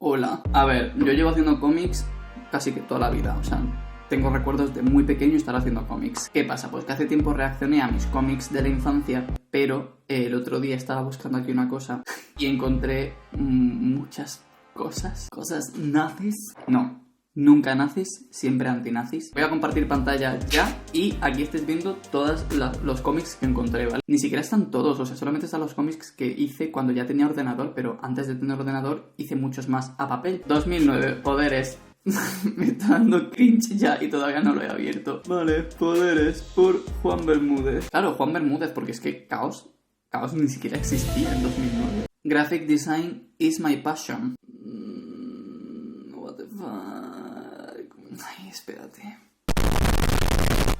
Hola. A ver, yo llevo haciendo cómics casi que toda la vida, o sea, tengo recuerdos de muy pequeño estar haciendo cómics. ¿Qué pasa? Pues que hace tiempo reaccioné a mis cómics de la infancia, pero el otro día estaba buscando aquí una cosa y encontré muchas cosas. Cosas nazis. No, nunca nazis, siempre antinazis. Voy a compartir pantalla ya y aquí estáis viendo todos los cómics que encontré, ¿vale? Ni siquiera están todos, o sea, solamente están los cómics que hice cuando ya tenía ordenador, pero antes de tener ordenador hice muchos más a papel. 2009, poderes. Me está dando cringe ya y todavía no lo he abierto. Vale, poderes por Juan Bermúdez. Claro, Juan Bermúdez, porque es que Caos ni siquiera existía en 2009. Graphic design is my passion. What the fuck. Ay, espérate.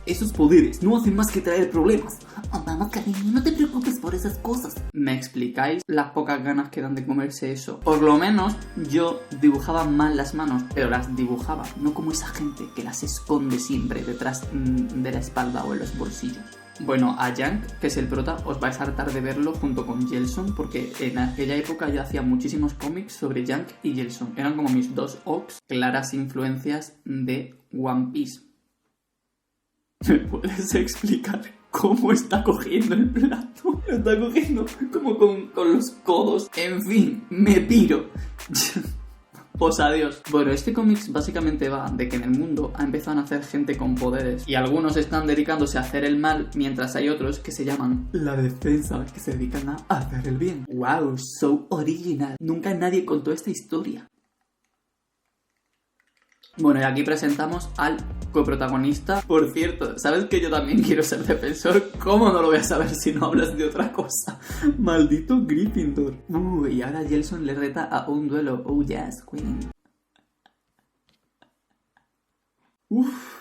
Esos poderes no hacen más que traer problemas. Oh, vamos, cariño, no te preocupes por esas cosas. ¿Me explicáis las pocas ganas que dan de comerse eso? Por lo menos yo dibujaba mal las manos, pero las dibujaba, no como esa gente que las esconde siempre detrás de la espalda o en los bolsillos. Bueno, a Yank, que es el prota, os vais a hartar de verlo junto con Gelson, porque en aquella época yo hacía muchísimos cómics sobre Yank y Gelson. Eran como mis dos ops, claras influencias de One Piece. ¿Me puedes explicar cómo está cogiendo el plato? Lo está cogiendo como con los codos. En fin, me piro. Pues adiós. Bueno, este cómic básicamente va de que en el mundo ha empezado a nacer gente con poderes y algunos están dedicándose a hacer el mal, mientras hay otros que se llaman la defensa, que se dedican a hacer el bien. Wow, so original. Nunca nadie contó esta historia. Bueno, y aquí presentamos al coprotagonista. Por cierto, ¿sabes que yo también quiero ser defensor? ¿Cómo no lo voy a saber si no hablas de otra cosa? Maldito Gryffindor. Y ahora Gelson le reta a un duelo. Oh yes, queen.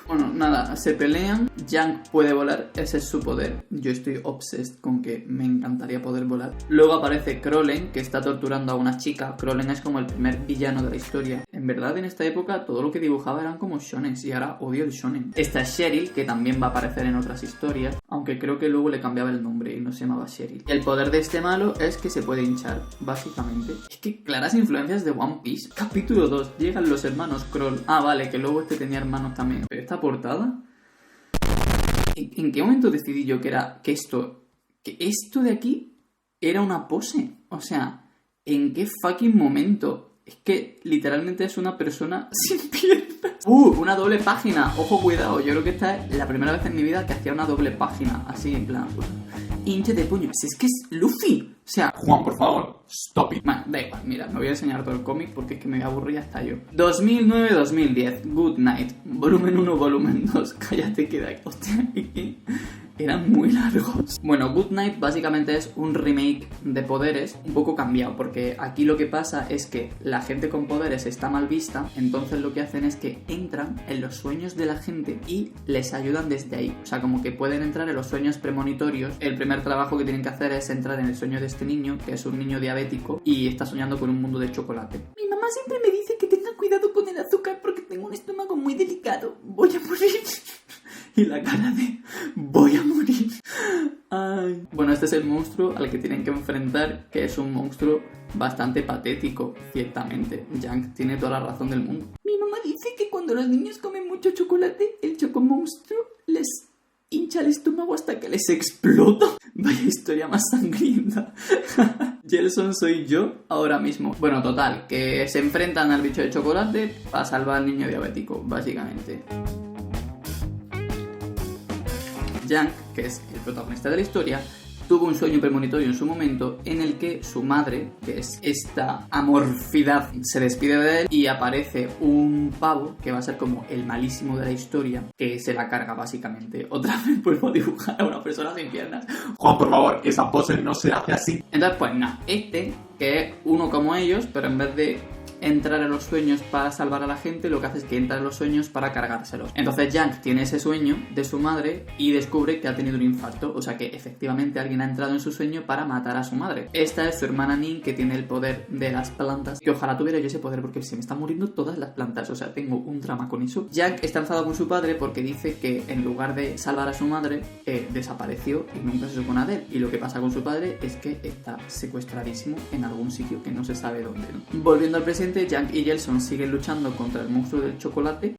Bueno, nada, se pelean. Yank puede volar, ese es su poder. Yo estoy obsessed con que me encantaría poder volar. Luego aparece Crollen, que está torturando a una chica. Crollen es como el primer villano de la historia. En verdad, en esta época, todo lo que dibujaba eran como shonen, y ahora odio el shonen. Esta es Cheryl, que también va a aparecer en otras historias, aunque creo que luego le cambiaba el nombre y no se llamaba Cheryl. El poder de este malo es que se puede hinchar, básicamente. Es que claras influencias de One Piece. Capítulo 2, llegan los hermanos Kroll. Ah, vale, que luego este tenía hermanos también. Pero esta portada... ¿En qué momento decidí yo que esto de aquí era una pose? O sea, ¿en qué fucking momento? Es que literalmente es una persona sin piernas. Una doble página. Ojo, cuidado. Yo creo que esta es la primera vez en mi vida que hacía una doble página. Así, en plan... hinche de puño. Si es que es Luffy. O sea... Juan, por favor, stop it. Bueno, da igual. Mira, me voy a enseñar todo el cómic porque es que me aburrí hasta yo. 2009-2010. Good Night. Volumen 1, volumen 2. Cállate, queda. Hostia, eran muy largos. Bueno, Good Night básicamente es un remake de poderes un poco cambiado, porque aquí lo que pasa es que la gente con poderes está mal vista, entonces lo que hacen es que entran en los sueños de la gente y les ayudan desde ahí. O sea, como que pueden entrar en los sueños premonitorios. El primer trabajo que tienen que hacer es entrar en el sueño de este niño, que es un niño diabético y está soñando con un mundo de chocolate. Mi mamá siempre me dice que tenga cuidado con el azúcar porque tengo un estómago muy delicado. Voy a morir. Y la cara de... voy a morir. Ay. Bueno, este es el monstruo al que tienen que enfrentar, que es un monstruo bastante patético, ciertamente. Yank tiene toda la razón del mundo. Mi mamá dice que cuando los niños comen mucho chocolate, el chocomonstruo les hincha el estómago hasta que les explota. Vaya historia más sangrienta. Gelson soy yo ahora mismo. Bueno, total, que se enfrentan al bicho de chocolate para salvar al niño diabético, básicamente. Yank, que es el protagonista de la historia, tuvo un sueño premonitorio en su momento en el que su madre, que es esta amorfidad, se despide de él y aparece un pavo que va a ser como el malísimo de la historia, que se la carga básicamente. Otra vez vuelvo a dibujar a una persona sin piernas. Juan, por favor, esa pose no se hace así. Entonces, pues nada, este, que es uno como ellos, pero en vez de entrar en los sueños para salvar a la gente, lo que hace es que entra en los sueños para cargárselos. Entonces Yank tiene ese sueño de su madre y descubre que ha tenido un infarto, o sea que efectivamente alguien ha entrado en su sueño para matar a su madre. Esta es su hermana Nin, que tiene el poder de las plantas, que ojalá tuviera yo ese poder porque se me están muriendo todas las plantas, o sea, tengo un drama con eso. Yank está enfadado con su padre porque dice que en lugar de salvar a su madre, desapareció y nunca se supo nada de él. Y lo que pasa con su padre es que está secuestradísimo en algún sitio que no se sabe dónde, ¿no? Volviendo al presente, Evidentemente, Junk y Gelson siguen luchando contra el monstruo del chocolate.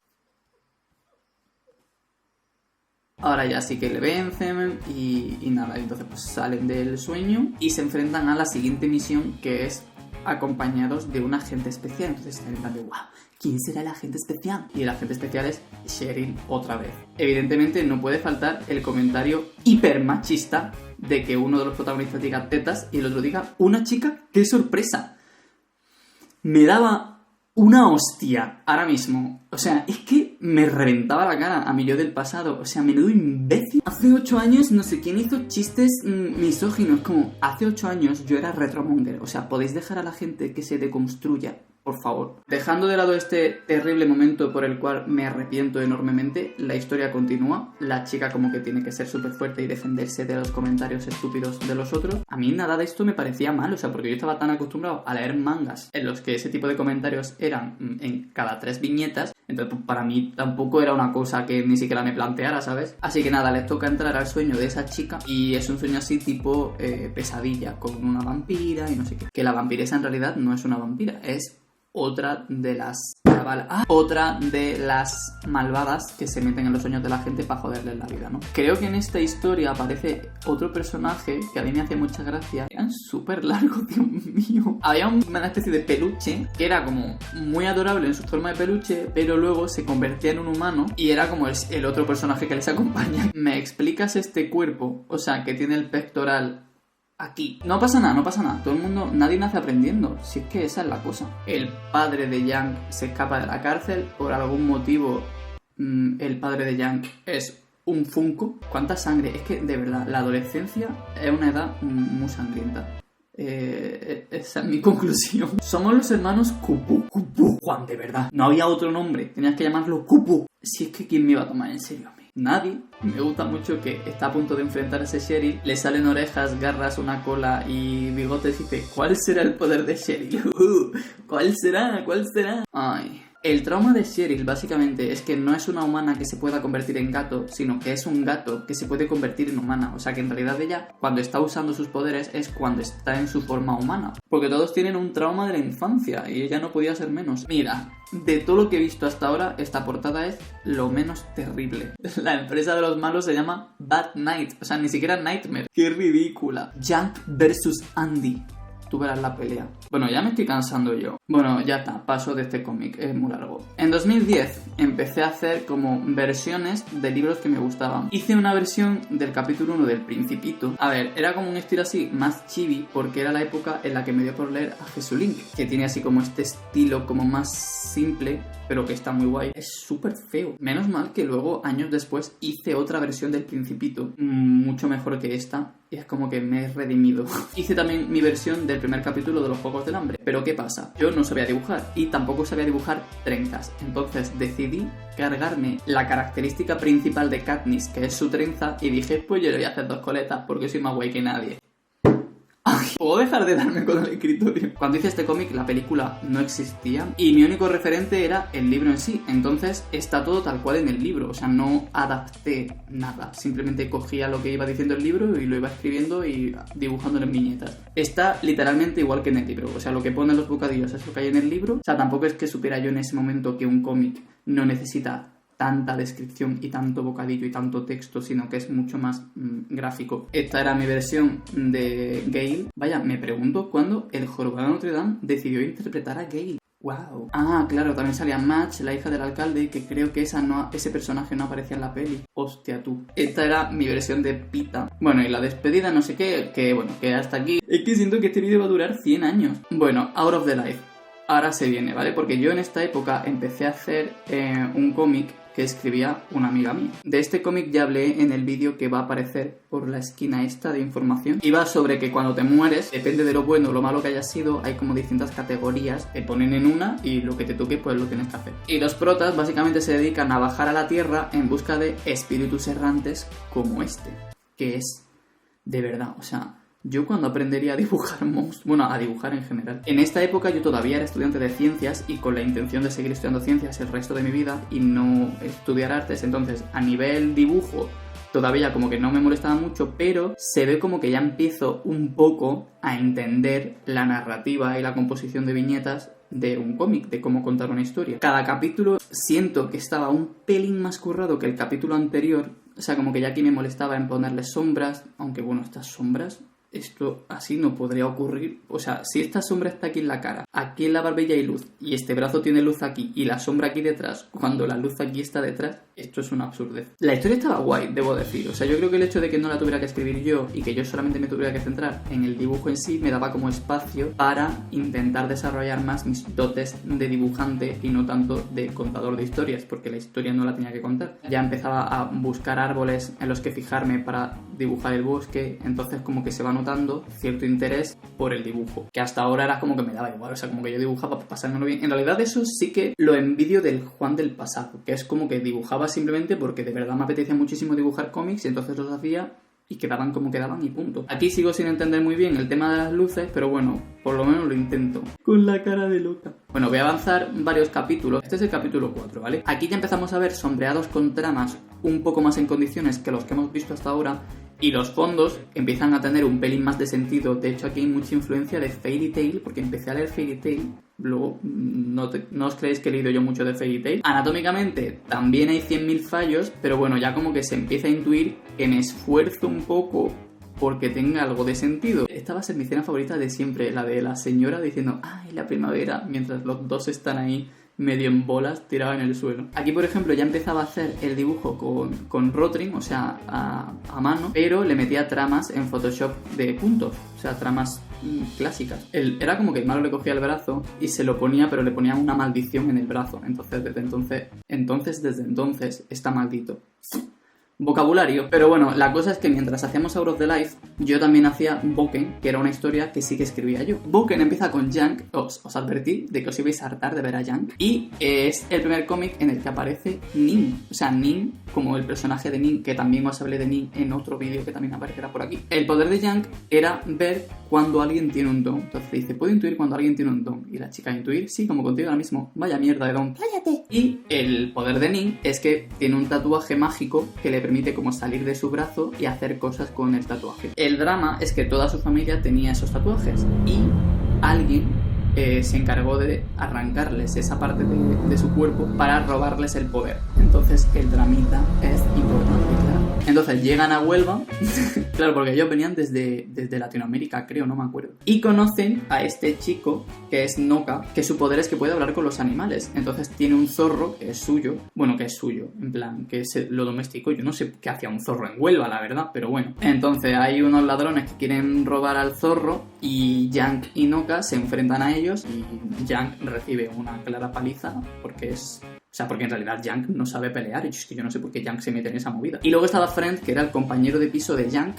Ahora ya sí que le vencen y nada, entonces pues salen del sueño y se enfrentan a la siguiente misión, que es acompañados de un agente especial. Entonces están en plan de wow, ¿quién será el agente especial? Y el agente especial es Cheryl otra vez. Evidentemente no puede faltar el comentario hiper machista de que uno de los protagonistas diga tetas y el otro diga una chica. ¡Qué sorpresa! Me daba una hostia ahora mismo. O sea, es que me reventaba la cara a mi yo del pasado. O sea, menudo imbécil. Hace 8 años no sé quién hizo chistes misóginos. Como, hace 8 años yo era retromonger. O sea, podéis dejar a la gente que se deconstruya, por favor. Dejando de lado este terrible momento por el cual me arrepiento enormemente, la historia continúa. La chica como que tiene que ser súper fuerte y defenderse de los comentarios estúpidos de los otros. A mí nada de esto me parecía mal, o sea, porque yo estaba tan acostumbrado a leer mangas en los que ese tipo de comentarios eran en cada 3 viñetas. Entonces, pues, para mí tampoco era una cosa que ni siquiera me planteara, ¿sabes? Así que nada, les toca entrar al sueño de esa chica y es un sueño así tipo pesadilla, con una vampira y no sé qué. Que la vampiresa en realidad no es una vampira, es otra de las malvadas que se meten en los sueños de la gente para joderles la vida, ¿no? Creo que en esta historia aparece otro personaje que a mí me hace mucha gracia. Eran súper largos, Dios mío. Había una especie de peluche que era como muy adorable en su forma de peluche, pero luego se convertía en un humano y era como el otro personaje que les acompaña. ¿Me explicas este cuerpo? O sea, que tiene el pectoral aquí. No pasa nada. Todo el mundo, nadie nace aprendiendo. Si es que esa es la cosa. El padre de Junk se escapa de la cárcel. Por algún motivo, el padre de Junk es un Funko. ¿Cuánta sangre? Es que, de verdad, la adolescencia es una edad muy sangrienta. Esa es mi conclusión. Somos los hermanos Cupu. Juan, de verdad. No había otro nombre. Tenías que llamarlo Cupu. Si es que ¿quién me iba a tomar en serio? Nadie. Me gusta mucho que está a punto de enfrentarse a Cheryl, le salen orejas, garras, una cola y bigotes y dice, ¿cuál será el poder de Cheryl? ¿Cuál será? Ay. El trauma de Cheryl básicamente es que no es una humana que se pueda convertir en gato, sino que es un gato que se puede convertir en humana. O sea que en realidad ella, cuando está usando sus poderes, es cuando está en su forma humana. Porque todos tienen un trauma de la infancia y ella no podía ser menos. Mira, de todo lo que he visto hasta ahora, esta portada es lo menos terrible. La empresa de los malos se llama Bad Night, o sea, ni siquiera Nightmare. ¡Qué ridícula! Junk versus Andy. Tú verás la pelea. Bueno, ya me estoy cansando yo. Bueno, ya está, paso de este cómic, es muy largo. En 2010 empecé a hacer como versiones de libros que me gustaban. Hice una versión del capítulo 1 del Principito. A ver, era como un estilo así más chibi, porque era la época en la que me dio por leer a Jesulink, que tiene así como este estilo como más simple, pero que está muy guay. Es súper feo. Menos mal que luego, años después, hice otra versión del Principito, mucho mejor que esta. Y es como que me he redimido. Hice también mi versión del primer capítulo de los Juegos del Hambre. Pero ¿qué pasa? Yo no sabía dibujar y tampoco sabía dibujar trenzas. Entonces decidí cargarme la característica principal de Katniss, que es su trenza, y dije, pues yo le voy a hacer 2 coletas porque soy más guay que nadie. ¿Puedo dejar de darme con el escritorio? Cuando hice este cómic, la película no existía y mi único referente era el libro en sí. Entonces está todo tal cual en el libro. O sea, no adapté nada. Simplemente cogía lo que iba diciendo el libro y lo iba escribiendo y dibujándolo en viñetas. Está literalmente igual que en el libro. O sea, lo que pone en los bocadillos es lo que hay en el libro. O sea, tampoco es que supiera yo en ese momento que un cómic no necesita tanta descripción y tanto bocadillo y tanto texto, sino que es mucho más gráfico. Esta era mi versión de Gale. Vaya, me pregunto cuándo el jorobado de Notre Dame decidió interpretar a Gale. ¡Wow! Ah, claro, también salía Match, la hija del alcalde, que creo que ese personaje no aparecía en la peli. Hostia, tú. Esta era mi versión de Pita. Bueno, y la despedida, no sé qué, que hasta aquí. Es que siento que este vídeo va a durar 100 años. Bueno, Out of the Life. Ahora se viene, ¿vale? Porque yo en esta época empecé a hacer un cómic que escribía una amiga mía. De este cómic ya hablé en el vídeo que va a aparecer por la esquina esta de información. Y va sobre que cuando te mueres, depende de lo bueno o lo malo que hayas sido, hay como distintas categorías, te ponen en una y lo que te toque pues lo tienes que hacer. Y los protas básicamente se dedican a bajar a la tierra en busca de espíritus errantes como este, que es de verdad, o sea, yo cuando aprendería a dibujar monstruos, bueno, a dibujar en general. En esta época yo todavía era estudiante de ciencias y con la intención de seguir estudiando ciencias el resto de mi vida y no estudiar artes. Entonces, a nivel dibujo, todavía como que no me molestaba mucho, pero se ve como que ya empiezo un poco a entender la narrativa y la composición de viñetas de un cómic, de cómo contar una historia. Cada capítulo siento que estaba un pelín más currado que el capítulo anterior, o sea, como que ya aquí me molestaba en ponerle sombras, aunque bueno, estas sombras, esto así no podría ocurrir. O sea, si esta sombra está aquí en la cara, aquí en la barbilla hay luz, y este brazo tiene luz aquí, y la sombra aquí detrás, cuando la luz aquí está detrás, esto es una absurdez. La historia estaba guay, debo decir. O sea, yo creo que el hecho de que no la tuviera que escribir yo, y que yo solamente me tuviera que centrar en el dibujo en sí, me daba como espacio para intentar desarrollar más mis dotes de dibujante y no tanto de contador de historias, porque la historia no la tenía que contar. Ya empezaba a buscar árboles en los que fijarme para dibujar el bosque, entonces como que se va notando cierto interés por el dibujo, que hasta ahora era como que me daba igual, o sea, como que yo dibujaba para pasármelo bien. En realidad eso sí que lo envidio del Juan del pasado, que es como que dibujaba simplemente porque de verdad me apetecía muchísimo dibujar cómics y entonces los hacía y quedaban como quedaban y punto. Aquí sigo sin entender muy bien el tema de las luces, pero bueno, por lo menos lo intento. Con la cara de loca. Bueno, voy a avanzar varios capítulos. Este es el capítulo 4, ¿vale? Aquí ya empezamos a ver sombreados con tramas un poco más en condiciones que los que hemos visto hasta ahora, y los fondos empiezan a tener un pelín más de sentido. De hecho, aquí hay mucha influencia de Fairy Tail, porque empecé a leer Fairy Tail. Luego, no os creéis que he leído yo mucho de Fairy Tail. Anatómicamente también hay 100.000 fallos, pero bueno, ya como que se empieza a intuir que me esfuerzo un poco porque tenga algo de sentido. Esta va a ser mi escena favorita de siempre, la de la señora diciendo ¡ay, la primavera!, mientras los dos están ahí medio en bolas, tirado en el suelo. Aquí, por ejemplo, ya empezaba a hacer el dibujo con Rotring, o sea, a mano, pero le metía tramas en Photoshop de puntos, o sea, tramas clásicas. Era como que el malo le cogía el brazo y se lo ponía, pero le ponía una maldición en el brazo. Entonces, desde entonces, está maldito. Vocabulario. Pero bueno, la cosa es que mientras hacíamos Out of the Life, yo también hacía Boken, que era una historia que sí que escribía yo. Boken empieza con Yank. Os advertí de que os ibais a hartar de ver a Yank. Y es el primer cómic en el que aparece Nin. O sea, Nin, como el personaje de Nin, que también os hablé de Nin en otro vídeo que también aparecerá por aquí. El poder de Yank era ver cuando alguien tiene un don. Entonces dice, puedo intuir cuando alguien tiene un don. Y la chica, intuir, sí, como contigo ahora mismo. Vaya mierda de don. ¡Cállate! Y el poder de Nin es que tiene un tatuaje mágico que le permite como salir de su brazo y hacer cosas con el tatuaje. El drama es que toda su familia tenía esos tatuajes y alguien se encargó de arrancarles esa parte de su cuerpo para robarles el poder. Entonces el dramita es importante, claro. Entonces llegan a Huelva, claro, porque ellos venían desde Latinoamérica, creo, no me acuerdo. Y conocen a este chico que es Noka, que su poder es que puede hablar con los animales. Entonces tiene un zorro que es suyo, en plan, que lo domesticó. Yo no sé qué hacía un zorro en Huelva, la verdad, pero bueno. Entonces hay unos ladrones que quieren robar al zorro y Yank y Noka se enfrentan a ellos y Yank recibe una clara paliza porque en realidad Yank no sabe pelear y es que yo no sé por qué Yank se mete en esa movida. Y luego estaba Friend, que era el compañero de piso de Yank,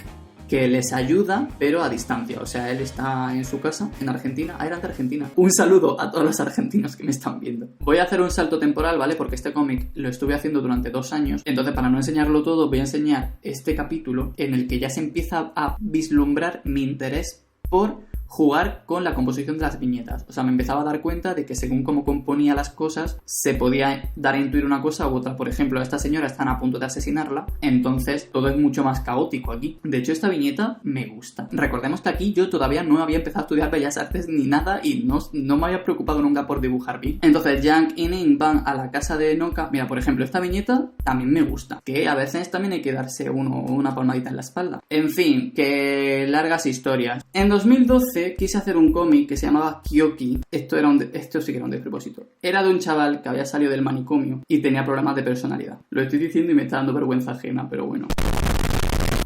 que les ayuda, pero a distancia. O sea, él está en su casa, en Argentina. Era de Argentina. Un saludo a todos los argentinos que me están viendo. Voy a hacer un salto temporal, ¿vale? Porque este cómic lo estuve haciendo durante 2 años. Entonces, para no enseñarlo todo, voy a enseñar este capítulo en el que ya se empieza a vislumbrar mi interés por jugar con la composición de las viñetas. O sea, me empezaba a dar cuenta de que según cómo componía las cosas, se podía dar a intuir una cosa u otra. Por ejemplo, a esta señora están a punto de asesinarla, entonces todo es mucho más caótico aquí. De hecho, esta viñeta me gusta. Recordemos que aquí yo todavía no había empezado a estudiar Bellas Artes ni nada y no me había preocupado nunca por dibujar bien. Entonces, Yank y Nin van a la casa de Noka. Mira, por ejemplo, esta viñeta también me gusta, que a veces también hay que darse una palmadita en la espalda. En fin, que largas historias. En 2012 quise hacer un cómic que se llamaba Kyoki. Esto sí que era un despropósito. Era de un chaval que había salido del manicomio y tenía problemas de personalidad. Lo estoy diciendo y me está dando vergüenza ajena, pero bueno.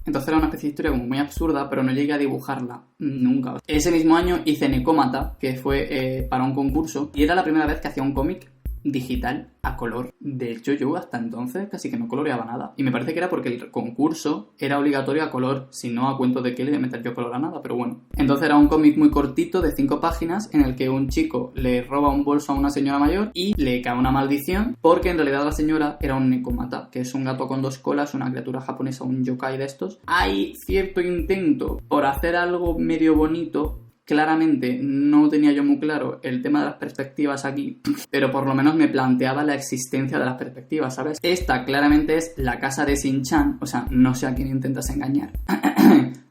Entonces era una especie de historia como muy absurda, pero no llegué a dibujarla nunca. Ese mismo año hice Necómata, que fue para un concurso, y era la primera vez que hacía un cómic digital a color. De hecho, yo hasta entonces casi que no coloreaba nada. Y me parece que era porque el concurso era obligatorio a color. Si no, a cuento de qué le voy a meter yo color a nada, pero bueno. Entonces era un cómic muy cortito de 5 páginas en el que un chico le roba un bolso a una señora mayor y le cae una maldición porque en realidad la señora era un Necómata, que es un gato con 2 colas, una criatura japonesa, un yokai de estos. Hay cierto intento por hacer algo medio bonito Claramente no tenía yo muy claro el tema de las perspectivas aquí, pero por lo menos me planteaba la existencia de las perspectivas, ¿sabes? Esta claramente es la casa de Shin-chan, o sea, no sé a quién intentas engañar.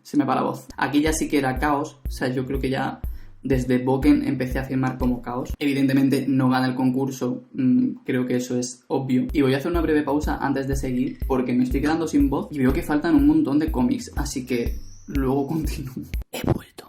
Se me va la voz. Aquí ya sí que era caos, o sea, yo creo que ya desde Boken empecé a firmar como caos. Evidentemente no gana el concurso, creo que eso es obvio. Y voy a hacer una breve pausa antes de seguir porque me estoy quedando sin voz y veo que faltan un montón de cómics, así que luego continúo. He vuelto.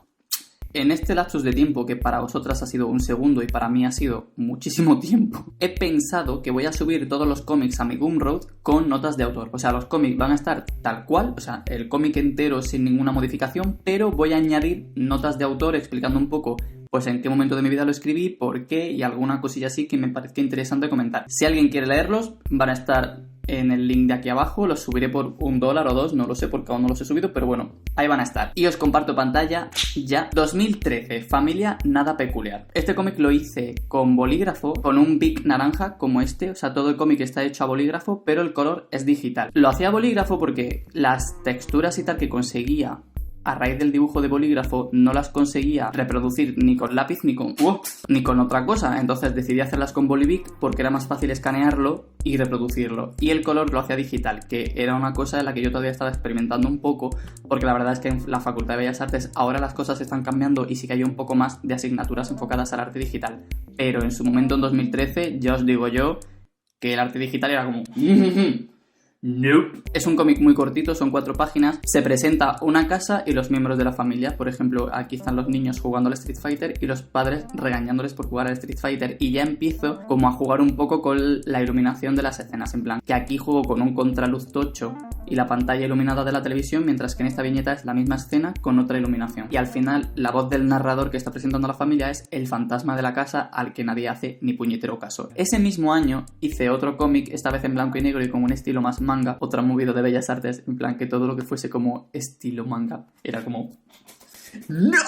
En este lapsus de tiempo, que para vosotras ha sido un segundo y para mí ha sido muchísimo tiempo, he pensado que voy a subir todos los cómics a mi Gumroad con notas de autor. O sea, los cómics van a estar tal cual, o sea, el cómic entero sin ninguna modificación, pero voy a añadir notas de autor explicando un poco pues en qué momento de mi vida lo escribí, por qué y alguna cosilla así que me parezca interesante comentar. Si alguien quiere leerlos, van a estar en el link de aquí abajo, los subiré por $1 o $2, no lo sé porque aún no los he subido, pero bueno, ahí van a estar. Y os comparto pantalla ya. 2013, Familia Nada Peculiar. Este cómic lo hice con bolígrafo, con un Bic naranja como este, o sea, todo el cómic está hecho a bolígrafo, pero el color es digital. Lo hacía a bolígrafo porque las texturas y tal que conseguía a raíz del dibujo de bolígrafo no las conseguía reproducir ni con lápiz ni con otra cosa, entonces decidí hacerlas con Bolivic porque era más fácil escanearlo y reproducirlo, y el color lo hacía digital, que era una cosa en la que yo todavía estaba experimentando un poco, porque la verdad es que en la Facultad de Bellas Artes ahora las cosas están cambiando y sí que hay un poco más de asignaturas enfocadas al arte digital, pero en su momento en 2013 ya os digo yo que el arte digital era como nope. Es un cómic muy cortito, son 4 páginas. Se presenta una casa y los miembros de la familia. Por ejemplo, aquí están los niños jugando al Street Fighter y los padres regañándoles por jugar al Street Fighter. Y ya empiezo como a jugar un poco con la iluminación de las escenas. En plan, que aquí juego con un contraluz tocho y la pantalla iluminada de la televisión, mientras que en esta viñeta es la misma escena con otra iluminación. Y al final, la voz del narrador que está presentando a la familia es el fantasma de la casa al que nadie hace ni puñetero caso. Ese mismo año hice otro cómic, esta vez en blanco y negro y con un estilo más manga, otra movida de Bellas Artes, en plan que todo lo que fuese como estilo manga era como ¡no!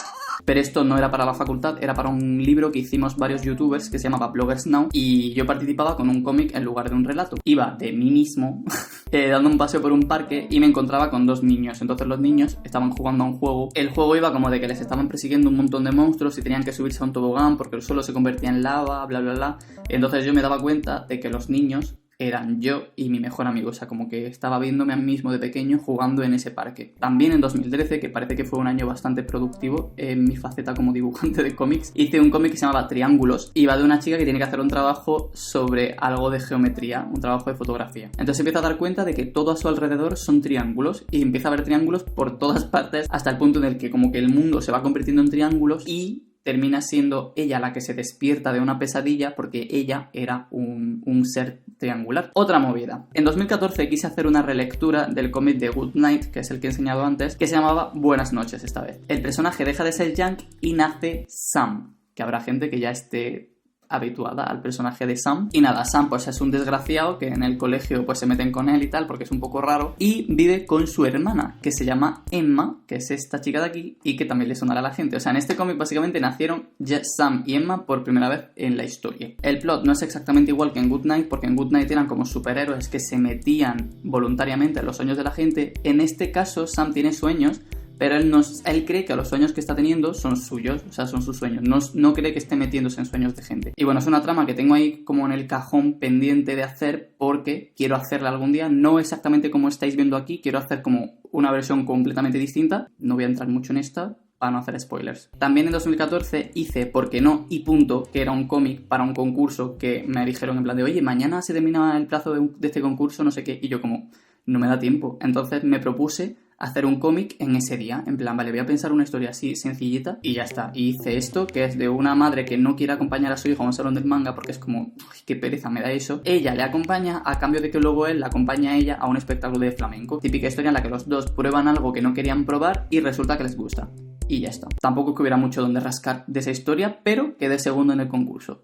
Pero esto no era para la facultad, era para un libro que hicimos varios youtubers que se llamaba Bloggers Now, y yo participaba con un cómic en lugar de un relato. Iba de mí mismo dando un paseo por un parque y me encontraba con 2 niños. Entonces los niños estaban jugando a un juego. El juego iba como de que les estaban persiguiendo un montón de monstruos y tenían que subirse a un tobogán porque el suelo se convertía en lava, bla bla bla. Entonces yo me daba cuenta de que los niños eran yo y mi mejor amigo, o sea, como que estaba viéndome a mí mismo de pequeño jugando en ese parque. También en 2013, que parece que fue un año bastante productivo en mi faceta como dibujante de cómics, hice un cómic que se llamaba Triángulos, y va de una chica que tiene que hacer un trabajo sobre algo de geometría, un trabajo de fotografía. Entonces empieza a dar cuenta de que todo a su alrededor son triángulos, y empieza a ver triángulos por todas partes, hasta el punto en el que como que el mundo se va convirtiendo en triángulos y termina siendo ella la que se despierta de una pesadilla porque ella era un ser triangular. Otra movida. En 2014 quise hacer una relectura del cómic de Good Night, que es el que he enseñado antes, que se llamaba Buenas noches esta vez. El personaje deja de ser Yang y nace Sam, que habrá gente que ya esté habituada al personaje de Sam. Y nada, Sam pues es un desgraciado que en el colegio pues se meten con él y tal porque es un poco raro, y vive con su hermana que se llama Emma, que es esta chica de aquí y que también le sonará a la gente. O sea, en este cómic básicamente nacieron Sam y Emma por primera vez en la historia. El plot no es exactamente igual que en Good Night, porque en Good Night eran como superhéroes que se metían voluntariamente en los sueños de la gente. En este caso Sam tiene sueños, pero él cree que los sueños que está teniendo son suyos, o sea, son sus sueños. No cree que esté metiéndose en sueños de gente. Y bueno, es una trama que tengo ahí como en el cajón pendiente de hacer porque quiero hacerla algún día. No exactamente como estáis viendo aquí, quiero hacer como una versión completamente distinta. No voy a entrar mucho en esta para no hacer spoilers. También en 2014 hice ¿Por qué no? Y punto, que era un cómic para un concurso que me dijeron en plan de oye, mañana se termina el plazo de este concurso, no sé qué. Y yo como, no me da tiempo. Entonces me propuse hacer un cómic en ese día, en plan, vale, voy a pensar una historia así sencillita y ya está. Y hice esto, que es de una madre que no quiere acompañar a su hijo a un salón del manga porque es como, uy, qué pereza me da eso. Ella le acompaña a cambio de que luego él la acompañe a ella a un espectáculo de flamenco. Típica historia en la que los dos prueban algo que no querían probar y resulta que les gusta. Y ya está. Tampoco que hubiera mucho donde rascar de esa historia, pero quedé segundo en el concurso.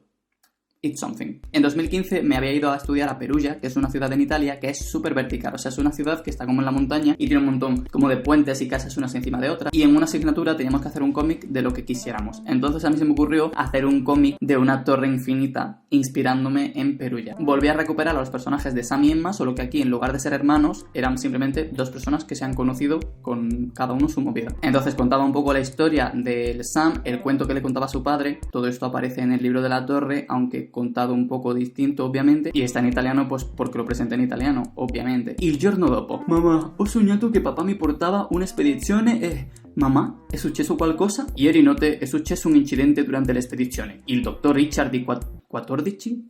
It's something. En 2015 me había ido a estudiar a Perugia, que es una ciudad en Italia que es súper vertical. O sea, es una ciudad que está como en la montaña y tiene un montón como de puentes y casas unas encima de otras. Y en una asignatura teníamos que hacer un cómic de lo que quisiéramos. Entonces a mí se me ocurrió hacer un cómic de una torre infinita inspirándome en Perugia. Volví a recuperar a los personajes de Sam y Emma, solo que aquí en lugar de ser hermanos eran simplemente dos personas que se han conocido con cada uno su movida. Entonces contaba un poco la historia del Sam, el cuento que le contaba a su padre. Todo esto aparece en el libro de la torre, aunque contado un poco distinto obviamente, y está en italiano pues porque lo presenté in italiano ovviamente. Il giorno dopo: mamma, ho sognato che papà mi portava un'espedizione e... Mamma, è successo qualcosa? Ieri notte è successo un incidente durante l'espedizione. Il dottor Richard di 14?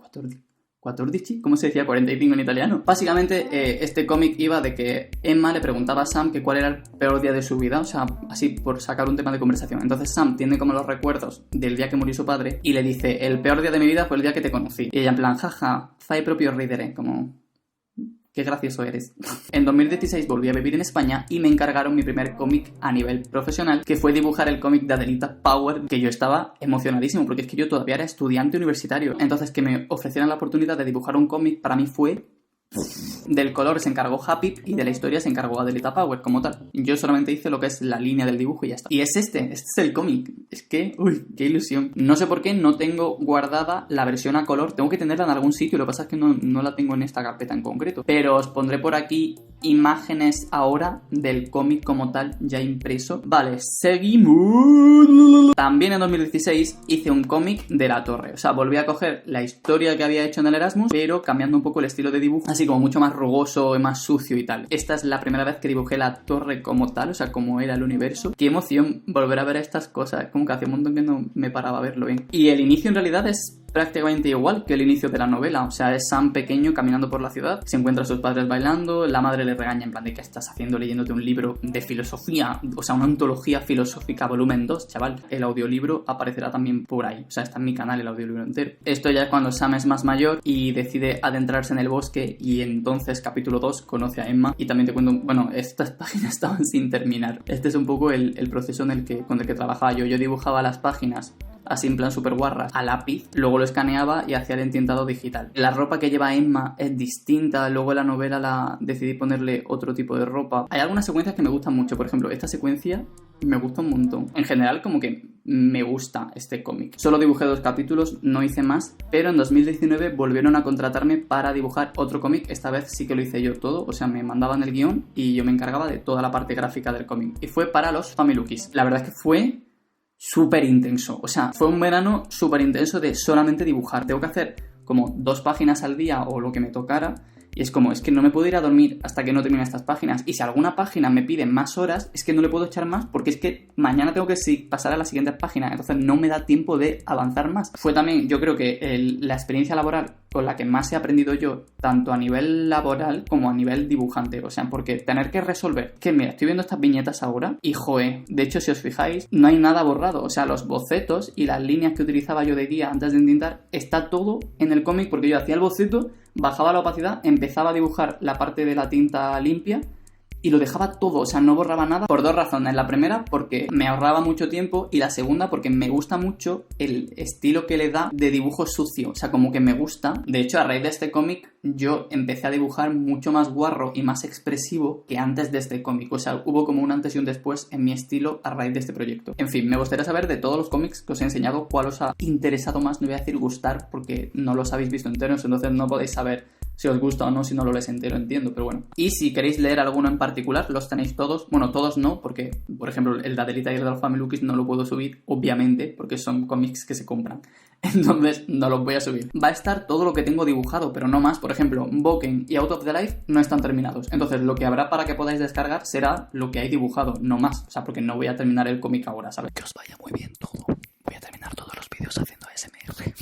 ¿Cómo se decía 45 en italiano? Básicamente este cómic iba de que Emma le preguntaba a Sam que cuál era el peor día de su vida, o sea, así por sacar un tema de conversación. Entonces Sam tiene como los recuerdos del día que murió su padre y le dice: el peor día de mi vida fue el día que te conocí. Y ella en plan, jaja, fai proprio ridere, como... qué gracioso eres. En 2016 volví a vivir en España y me encargaron mi primer cómic a nivel profesional, que fue dibujar el cómic de Adelita Power, que yo estaba emocionadísimo, porque es que yo todavía era estudiante universitario. Entonces que me ofrecieran la oportunidad de dibujar un cómic para mí fue... Del color se encargó Happy y de la historia se encargó Adelita Power como tal. Yo solamente hice lo que es la línea del dibujo y ya está. Y es este es el cómic. Es que, uy, qué ilusión. No sé por qué no tengo guardada la versión a color. Tengo que tenerla en algún sitio, lo que pasa es que no la tengo en esta carpeta en concreto. Pero os pondré por aquí imágenes ahora del cómic como tal ya impreso. Vale, seguimos. También en 2016 hice un cómic de la torre. O sea, volví a coger la historia que había hecho en el Erasmus, pero cambiando un poco el estilo de dibujo, así como mucho más rugoso y más sucio y tal. Esta es la primera vez que dibujé la torre como tal, o sea, como era el universo. Qué emoción volver a ver estas cosas. Como que hace un montón que no me paraba a verlo bien. Y el inicio en realidad es prácticamente igual que el inicio de la novela. O sea, es Sam pequeño caminando por la ciudad, se encuentra a sus padres bailando, la madre le regaña en plan de ¿qué estás haciendo leyéndote un libro de filosofía? O sea, una antología filosófica volumen 2, chaval. El audiolibro aparecerá también por ahí. O sea, está en mi canal el audiolibro entero. Esto ya es cuando Sam es más mayor y decide adentrarse en el bosque, y entonces capítulo 2 conoce a Emma. Y también te cuento, bueno, estas páginas estaban sin terminar. Este es un poco el proceso con el que trabajaba yo. Yo dibujaba las páginas así en plan super guarras a lápiz, luego lo escaneaba y hacía el entintado digital. La ropa que lleva Emma es distinta, luego en la novela decidí ponerle otro tipo de ropa. Hay algunas secuencias que me gustan mucho, por ejemplo, esta secuencia me gusta un montón. En general como que me gusta este cómic. Solo dibujé 2 capítulos, no hice más, pero en 2019 volvieron a contratarme para dibujar otro cómic. Esta vez sí que lo hice yo todo, o sea, me mandaban el guión y yo me encargaba de toda la parte gráfica del cómic. Y fue para los Familukis. La verdad es que fue súper intenso, o sea, fue un verano súper intenso de solamente dibujar. Tengo que hacer como 2 páginas al día o lo que me tocara, y es como, es que no me puedo ir a dormir hasta que no termine estas páginas, y si alguna página me pide más horas, es que no le puedo echar más porque es que mañana tengo que pasar a la siguiente página, entonces no me da tiempo de avanzar más. Fue también, yo creo que la experiencia laboral con la que más he aprendido yo, tanto a nivel laboral como a nivel dibujante, o sea, porque tener que resolver, que mira, estoy viendo estas viñetas ahora y joe, de hecho si os fijáis, no hay nada borrado, o sea, los bocetos y las líneas que utilizaba yo de guía antes de entintar, está todo en el cómic, porque yo hacía el boceto, bajaba la opacidad, empezaba a dibujar la parte de la tinta limpia y lo dejaba todo, o sea, no borraba nada, por 2 razones. La primera, porque me ahorraba mucho tiempo, y la segunda, porque me gusta mucho el estilo que le da de dibujo sucio, o sea, como que me gusta. De hecho, a raíz de este cómic, yo empecé a dibujar mucho más guarro y más expresivo que antes de este cómic, o sea, hubo como un antes y un después en mi estilo a raíz de este proyecto. En fin, me gustaría saber de todos los cómics que os he enseñado cuál os ha interesado más. No voy a decir gustar porque no los habéis visto enteros, entonces no podéis saber si os gusta o no si no lo lees entero, entiendo, pero bueno. Y si queréis leer alguno en particular, los tenéis todos. Bueno, todos no, porque, por ejemplo, el de Adelita y el de los Familukis no lo puedo subir, obviamente, porque son cómics que se compran. Entonces no los voy a subir. Va a estar todo lo que tengo dibujado, pero no más. Por ejemplo, Boken y Out of the Life no están terminados. Entonces lo que habrá para que podáis descargar será lo que hay dibujado, no más. O sea, porque no voy a terminar el cómic ahora, ¿sabes? Que os vaya muy bien todo. Voy a terminar todos los vídeos haciendo ASMR.